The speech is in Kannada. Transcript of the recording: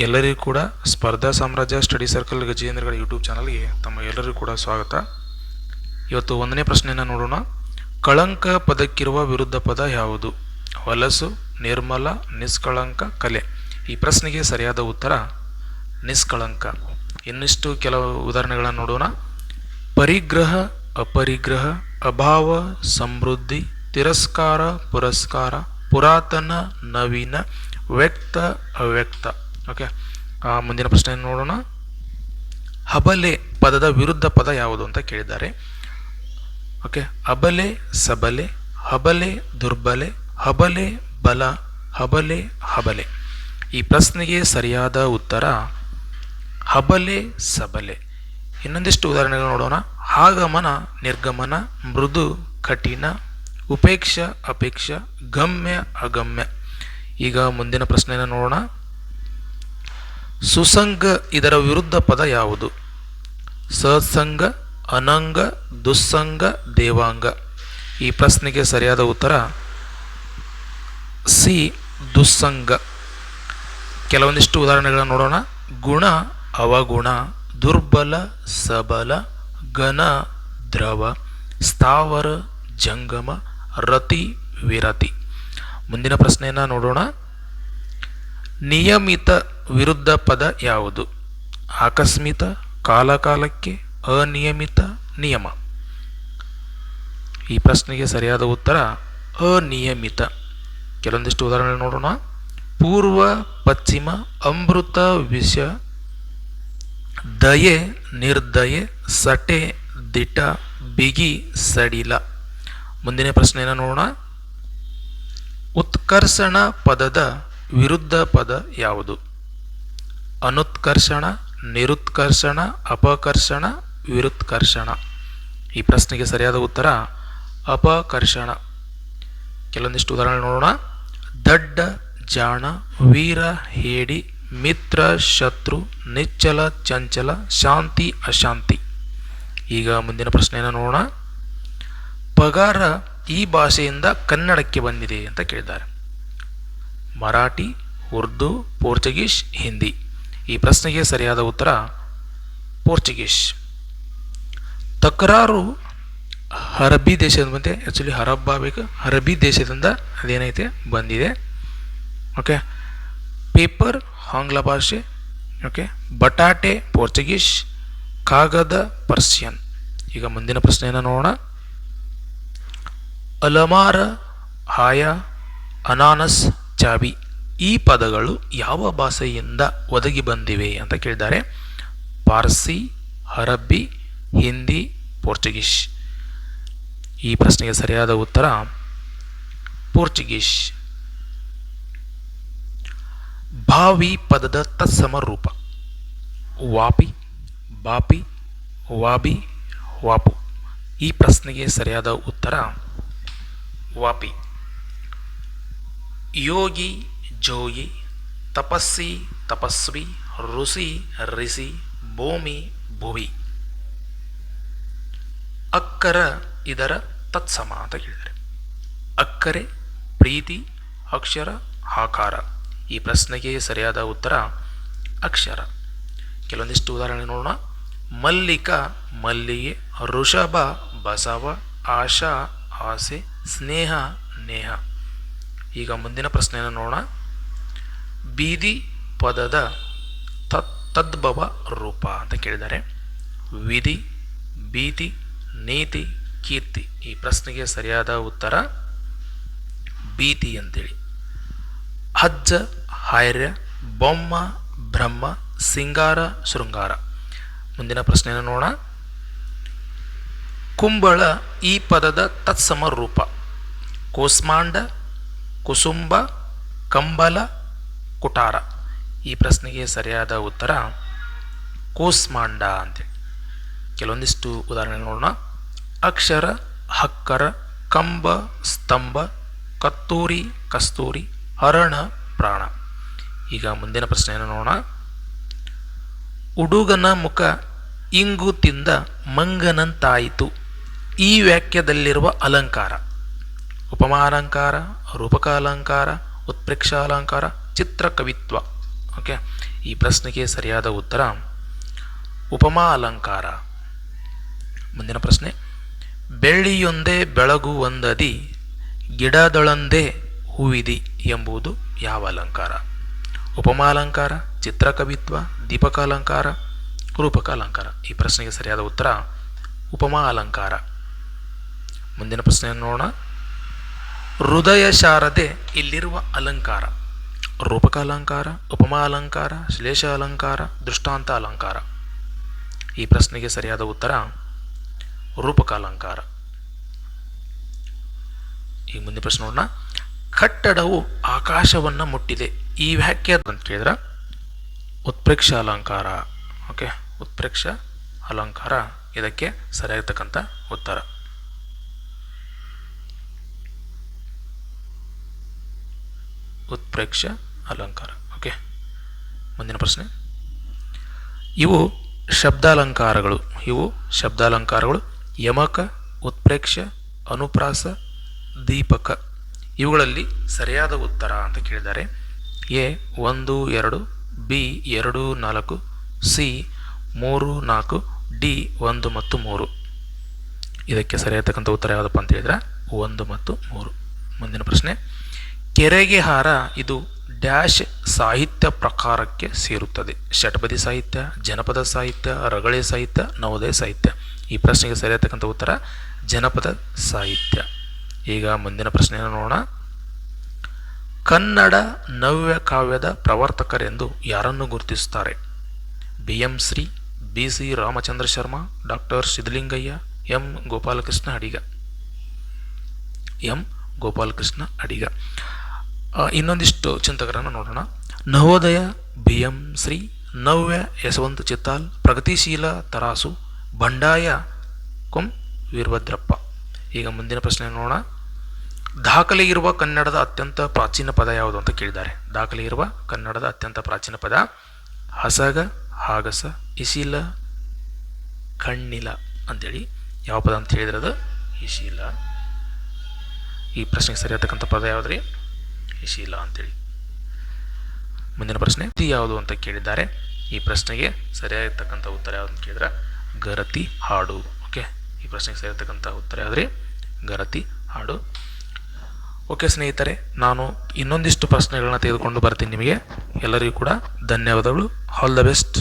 ಎಲ್ಲರಿಗೂ ಕೂಡ ಸ್ಪರ್ಧಾ ಸಾಮ್ರಾಜ್ಯ ಸ್ಟಡಿ ಸರ್ಕಲ್ ಗಜೇಂದ್ರಗಳ ಯೂಟ್ಯೂಬ್ ಚಾನಲ್ಗೆ ತಮ್ಮ ಎಲ್ಲರಿಗೂ ಕೂಡ ಸ್ವಾಗತ. ಇವತ್ತು ಒಂದನೇ ಪ್ರಶ್ನೆಯನ್ನು ನೋಡೋಣ. ಕಳಂಕ ಪದಕ್ಕಿರುವ ವಿರುದ್ಧ ಪದ ಯಾವುದು? ಹೊಲಸು, ನಿರ್ಮಲ, ನಿಷ್ಕಳಂಕ, ಕಲೆ. ಈ ಪ್ರಶ್ನೆಗೆ ಸರಿಯಾದ ಉತ್ತರ ನಿಷ್ಕಳಂಕ. ಇನ್ನಿಷ್ಟು ಕೆಲವು ಉದಾಹರಣೆಗಳನ್ನು ನೋಡೋಣ. ಪರಿಗ್ರಹ, ಅಪರಿಗ್ರಹ, ಅಭಾವ, ಸಮೃದ್ಧಿ, ತಿರಸ್ಕಾರ, ಪುರಸ್ಕಾರ, ಪುರಾತನ, ನವೀನ, ವ್ಯಕ್ತ, ಅವ್ಯಕ್ತ. ಓಕೆ, ಮುಂದಿನ ಪ್ರಶ್ನೆಯನ್ನು ನೋಡೋಣ. ಹಬಲೆ ಪದದ ವಿರುದ್ಧ ಪದ ಯಾವುದು ಅಂತ ಕೇಳಿದ್ದಾರೆ. ಓಕೆ, ಅಬಲೆ ಸಬಲೆ, ಹಬಲೆ ದುರ್ಬಲೆ, ಹಬಲೆ ಬಲ, ಹಬಲೆ ಹಬಲೆ. ಈ ಪ್ರಶ್ನೆಗೆ ಸರಿಯಾದ ಉತ್ತರ ಹಬಲೆ ಸಬಲೆ. ಇನ್ನೊಂದಿಷ್ಟು ಉದಾಹರಣೆಗಳು ನೋಡೋಣ. ಆಗಮನ, ನಿರ್ಗಮನ, ಮೃದು, ಕಠಿಣ, ಉಪೇಕ್ಷ, ಅಪೇಕ್ಷ, ಗಮ್ಯ, ಅಗಮ್ಯ. ಈಗ ಮುಂದಿನ ಪ್ರಶ್ನೆಯನ್ನು ನೋಡೋಣ. ಸುಸಂಗ ಇದರ ವಿರುದ್ಧ ಪದ ಯಾವುದು? ಸತ್ಸಂಗ, ಅನಂಗ, ದುಸ್ಸಂಗ, ದೇವಾಂಗ. ಈ ಪ್ರಶ್ನೆಗೆ ಸರಿಯಾದ ಉತ್ತರ ಸಿ, ದುಸ್ಸಂಗ. ಕೆಲವೊಂದಿಷ್ಟು ಉದಾಹರಣೆಗಳನ್ನು ನೋಡೋಣ. ಗುಣ, ಅವಗುಣ, ದುರ್ಬಲ, ಸಬಲ, ಘನ, ದ್ರವ, ಸ್ಥಾವರ, ಜಂಗಮ, ರತಿ, ವಿರತಿ. ಮುಂದಿನ ಪ್ರಶ್ನೆಯನ್ನು ನೋಡೋಣ. ನಿಯಮಿತ ವಿರುದ್ಧ ಪದ ಯಾವುದು? ಆಕಸ್ಮಿಕ, ಕಾಲಕಾಲಕ್ಕೆ, ಅನಿಯಮಿತ, ನಿಯಮ. ಈ ಪ್ರಶ್ನೆಗೆ ಸರಿಯಾದ ಉತ್ತರ ಅನಿಯಮಿತ. ಕೆಲವೊಂದಿಷ್ಟು ಉದಾಹರಣೆ ನೋಡೋಣ. ಪೂರ್ವ, ಪಶ್ಚಿಮ, ಅಮೃತ, ವಿಷ, ದಯೆ, ನಿರ್ದಯೆ, ಸಟೆ, ದಿಟ, ಬಿಗಿ, ಸಡಿಲ. ಮುಂದಿನ ಪ್ರಶ್ನೆಯನ್ನು ನೋಡೋಣ. ಉತ್ಕರ್ಷಣ ಪದದ ವಿರುದ್ಧ ಪದ ಯಾವುದು? ಅನುತ್ಕರ್ಷಣ, ನಿರುತ್ಕರ್ಷಣ, ಅಪಕರ್ಷಣ, ವಿರುತ್ಕರ್ಷಣ. ಈ ಪ್ರಶ್ನೆಗೆ ಸರಿಯಾದ ಉತ್ತರ ಅಪಕರ್ಷಣ. ಕೆಲವೊಂದಿಷ್ಟು ಉದಾಹರಣೆ ನೋಡೋಣ. ದಡ್ಡ, ಜಾಣ, ವೀರ, ಹೇಡಿ, ಮಿತ್ರ, ಶತ್ರು, ನಿಚ್ಚಲ, ಚಂಚಲ, ಶಾಂತಿ, ಅಶಾಂತಿ. ಈಗ ಮುಂದಿನ ಪ್ರಶ್ನೆಯನ್ನು ನೋಡೋಣ. ಪಗಾರ ಈ ಭಾಷೆಯಿಂದ ಕನ್ನಡಕ್ಕೆ ಬಂದಿದೆ ಅಂತ ಕೇಳಿದ್ದಾರೆ. ಮರಾಠಿ, ಉರ್ದು, ಪೋರ್ಚುಗೀಸ್, ಹಿಂದಿ. ಈ ಪ್ರಶ್ನೆಗೆ ಸರಿಯಾದ ಉತ್ತರ ಪೋರ್ಚುಗೀಸ್. ತಕರಾರು ಅರಬ್ಬಿ ದೇಶದಿಂದ ಬಂದಿದೆ. ಆ್ಯಕ್ಚುಲಿ ಹರಬ್ ಆಗಬೇಕು, ಅರಬ್ಬಿ ದೇಶದಿಂದ ಅದೇನೈತೆ ಬಂದಿದೆ. ಓಕೆ, ಪೇಪರ್ ಆಂಗ್ಲ ಭಾಷೆ. ಓಕೆ, ಬಟಾಟೆ ಪೋರ್ಚುಗೀಸ್, ಕಾಗದ ಪರ್ಷಿಯನ್. ಈಗ ಮುಂದಿನ ಪ್ರಶ್ನೆಯನ್ನು ನೋಡೋಣ. ಅಲಮಾರ, ಹಾಯ, ಅನಾನಸ್, ಚಾಬಿ. ಈ ಪದಗಳು ಯಾವ ಭಾಷೆಯಿಂದ ಒದಗಿ ಬಂದಿವೆ ಅಂತ ಕೇಳಿದ್ದಾರೆ. ಪಾರ್ಸಿ, ಅರಬ್ಬಿ, ಹಿಂದಿ, ಪೋರ್ಚುಗೀಸ್. ಈ ಪ್ರಶ್ನೆಗೆ ಸರಿಯಾದ ಉತ್ತರ ಪೋರ್ಚುಗೀಸ್. ಭಾವಿ ಪದದ ತತ್ಸಮ ರೂಪ. ವಾಪಿ, ಬಾಪಿ, ವಾಬಿ, ವಾಪು. ಈ ಪ್ರಶ್ನೆಗೆ ಸರಿಯಾದ ಉತ್ತರ ವಾಪಿ. ಯೋಗಿ, ಜೋಗಿ, ತಪಸ್ಸಿ, ತಪಸ್ವಿ, ಋಷಿ, ರಿಷಿ, ಭೂಮಿ, ಭುವಿ. ಅಕ್ಕರ ಇದರ ತತ್ಸಮ ಅಂತ ಕೇಳಿದ್ದಾರೆ. ಅಕ್ಕರೆ, ಪ್ರೀತಿ, ಅಕ್ಷರ, ಆಕಾರ. ಈ ಪ್ರಶ್ನೆಗೆ ಸರಿಯಾದ ಉತ್ತರ ಅಕ್ಷರ. ಕೆಲವೊಂದಿಷ್ಟು ಉದಾಹರಣೆ ನೋಡೋಣ. ಮಲ್ಲಿಕ, ಮಲ್ಲಿಗೆ, ಋಷಭ, ಬಸವ, ಆಶಾ, ಆಸೆ, ಸ್ನೇಹ, ನೇಹ. ಈಗ ಮುಂದಿನ ಪ್ರಶ್ನೆಯನ್ನು ನೋಡೋಣ. ಬೀದಿ ಪದದ ತದ್ಭವ ರೂಪ ಅಂತ ಕೇಳಿದ್ದಾರೆ. ವಿಧಿ, ಭೀತಿ, ನೀತಿ, ಕೀರ್ತಿ. ಈ ಪ್ರಶ್ನೆಗೆ ಸರಿಯಾದ ಉತ್ತರ ಭೀತಿ ಅಂತೇಳಿ. ಅಜ್ಜ, ಹಾರ್ಯ, ಬೊಮ್ಮ, ಬ್ರಹ್ಮ, ಸಿಂಗಾರ, ಶೃಂಗಾರ. ಮುಂದಿನ ಪ್ರಶ್ನೆಯನ್ನು ನೋಡೋಣ. ಕುಂಬಳ ಈ ಪದದ ತತ್ಸಮ ರೂಪ. ಕೂಸ್ಮಾಂಡ, ಕುಸುಂಬ, ಕಂಬಲ, ಕುಟಾರ. ಈ ಪ್ರಶ್ನೆಗೆ ಸರಿಯಾದ ಉತ್ತರ ಕೂಸ್ಮಾಂಡ ಅಂತೇಳಿ. ಕೆಲವೊಂದಿಷ್ಟು ಉದಾಹರಣೆ ನೋಡೋಣ. ಅಕ್ಷರ, ಹಕ್ಕರ, ಕಂಬ, ಸ್ತಂಭ, ಕತ್ತೂರಿ, ಕಸ್ತೂರಿ, ಹರಣ, ಪ್ರಾಣ. ಈಗ ಮುಂದಿನ ಪ್ರಶ್ನೆಯನ್ನು ನೋಡೋಣ. ಹುಡುಗನ ಮುಖ ಇಂಗು ತಿಂದ ಮಂಗನಂತಾಯಿತು. ಈ ವಾಕ್ಯದಲ್ಲಿರುವ ಅಲಂಕಾರ. ಉಪಮಾಲಂಕಾರ, ರೂಪಕಾಲಂಕಾರ, ಉತ್ಪ್ರೇಕ್ಷಾಲಂಕಾರ, ಚಿತ್ರಕವಿತ್ವ. ಓಕೆ, ಈ ಪ್ರಶ್ನೆಗೆ ಸರಿಯಾದ ಉತ್ತರ ಉಪಮಾ ಅಲಂಕಾರ. ಮುಂದಿನ ಪ್ರಶ್ನೆ, ಬೆಳ್ಳಿಯೊಂದೇ ಬೆಳಗು ಒಂದದಿ ಗಿಡದೊಳಂದೇ ಹೂವಿದಿ ಎಂಬುದು ಯಾವ ಅಲಂಕಾರ? ಉಪಮಾ ಅಲಂಕಾರ, ಚಿತ್ರಕವಿತ್ವ, ದೀಪಕ ಅಲಂಕಾರ, ರೂಪಕ ಅಲಂಕಾರ. ಈ ಪ್ರಶ್ನೆಗೆ ಸರಿಯಾದ ಉತ್ತರ ಉಪಮಾ ಅಲಂಕಾರ. ಮುಂದಿನ ಪ್ರಶ್ನೆಯನ್ನು ನೋಡೋಣ. ಹೃದಯ ಶಾರದೆ ಇಲ್ಲಿರುವ ಅಲಂಕಾರ? ರೂಪಕ ಅಲಂಕಾರ, ಉಪಮಾ ಅಲಂಕಾರ, ಶ್ಲೇಷ ಅಲಂಕಾರ, ದೃಷ್ಟಾಂತ ಅಲಂಕಾರ. ಈ ಪ್ರಶ್ನೆಗೆ ಸರಿಯಾದ ಉತ್ತರ ರೂಪಕ ಅಲಂಕಾರ. ಈ ಮುಂದಿನ ಪ್ರಶ್ನೆ ನೋಡೋಣ. ಕಟ್ಟಡವು ಆಕಾಶವನ್ನು ಮುಟ್ಟಿದೆ, ಈ ವ್ಯಾಖ್ಯೆ ಅಂತ ಹೇಳಿದ್ರೆ ಉತ್ಪ್ರೇಕ್ಷ ಅಲಂಕಾರ. ಓಕೆ, ಉತ್ಪ್ರೇಕ್ಷ ಅಲಂಕಾರ ಇದಕ್ಕೆ ಸರಿಯಾಗಿರ್ತಕ್ಕಂಥ ಉತ್ತರ. ಉತ್ಪ್ರೇಕ್ಷ ಅಲಂಕಾರ. ಓಕೆ, ಮುಂದಿನ ಪ್ರಶ್ನೆ. ಇವು ಶಬ್ದಾಲಂಕಾರಗಳು ಯಮಕ, ಉತ್ಪ್ರೇಕ್ಷ, ಅನುಪ್ರಾಸ, ದೀಪಕ. ಇವುಗಳಲ್ಲಿ ಸರಿಯಾದ ಉತ್ತರ ಅಂತ ಕೇಳಿದ್ದಾರೆ. ಎ 1, 2, ಬಿ 2, 4, ಸಿ 3, 4, ಡಿ 1 ಮತ್ತು 3. ಇದಕ್ಕೆ ಸರಿಯಾಗಿರ್ತಕ್ಕಂಥ ಉತ್ತರ ಯಾವುದಪ್ಪ ಅಂತ ಹೇಳಿದ್ರೆ 1 ಮತ್ತು 3. ಮುಂದಿನ ಪ್ರಶ್ನೆ. ಕೆರೆಗೆ ಹಾರ ಇದು ಡ್ಯಾಶ್ ಸಾಹಿತ್ಯ ಪ್ರಕಾರಕ್ಕೆ ಸೇರುತ್ತದೆ? ಷಟ್ಪದಿ ಸಾಹಿತ್ಯ, ಜನಪದ ಸಾಹಿತ್ಯ, ರಗಳೆ ಸಾಹಿತ್ಯ, ನವೋದಯ ಸಾಹಿತ್ಯ. ಈ ಪ್ರಶ್ನೆಗೆ ಸರಿಯಾಗಿರ್ತಕ್ಕಂಥ ಉತ್ತರ ಜನಪದ ಸಾಹಿತ್ಯ. ಈಗ ಮುಂದಿನ ಪ್ರಶ್ನೆಯನ್ನು ನೋಡೋಣ. ಕನ್ನಡ ನವ್ಯ ಕಾವ್ಯದ ಪ್ರವರ್ತಕರೆಂದು ಯಾರನ್ನು ಗುರುತಿಸುತ್ತಾರೆ? BM Shri, BC Ramachandra Sharma, doctor Siddalingaiah, M Gopalakrishna Adiga. ಇನ್ನೊಂದಿಷ್ಟು ಚಿಂತಕರನ್ನು ನೋಡೋಣ. ನವೋದಯ BM ಶ್ರೀ, ನವ್ಯ ಯಶವಂತ ಚಿತ್ತಾಲ್, ಪ್ರಗತಿಶೀಲ ತರಾಸು, ಬಂಡಾಯ ವೀರಭದ್ರಪ್ಪ. ಈಗ ಮುಂದಿನ ಪ್ರಶ್ನೆ ನೋಡೋಣ. ದಾಖಲೆ ಇರುವ ಕನ್ನಡದ ಅತ್ಯಂತ ಪ್ರಾಚೀನ ಪದ ಯಾವುದು ಅಂತ ಕೇಳಿದ್ದಾರೆ. ದಾಖಲೆ ಇರುವ ಕನ್ನಡದ ಅತ್ಯಂತ ಪ್ರಾಚೀನ ಪದ ಹಸಗ, ಹಾಗಸ, ಇಶೀಲ, ಕಣ್ಣಿಲ ಅಂತೇಳಿ. ಯಾವ ಪದ ಅಂತ ಹೇಳಿದ್ರೆ ಅದು ಇಶೀಲ. ಈ ಪ್ರಶ್ನೆಗೆ ಸರಿಯಾಗತಕ್ಕಂಥ ಪದ ಯಾವುದ್ರಿ? ಇಶೀಲ ಅಂತೇಳಿ. ಮುಂದಿನ ಪ್ರಶ್ನೆ ಯಾವುದು ಅಂತ ಕೇಳಿದ್ದಾರೆ. ಈ ಪ್ರಶ್ನೆಗೆ ಸರಿಯಾಗಿರ್ತಕ್ಕಂಥ ಉತ್ತರ ಯಾವುದು ಅಂತ ಕೇಳಿದ್ರೆ ಗರತಿ ಹಾಡು. ಓಕೆ, ಈ ಪ್ರಶ್ನೆಗೆ ಸರಿಯಾಗಿರ್ತಕ್ಕಂಥ ಉತ್ತರ ಯಾವುದ್ರಿ? ಗರತಿ ಹಾಡು. ಓಕೆ ಸ್ನೇಹಿತರೆ, ನಾನು ಇನ್ನೊಂದಿಷ್ಟು ಪ್ರಶ್ನೆಗಳನ್ನ ತೆಗೆದುಕೊಂಡು ಬರ್ತೀನಿ ನಿಮಗೆ. ಎಲ್ಲರಿಗೂ ಕೂಡ ಧನ್ಯವಾದಗಳು. All the best.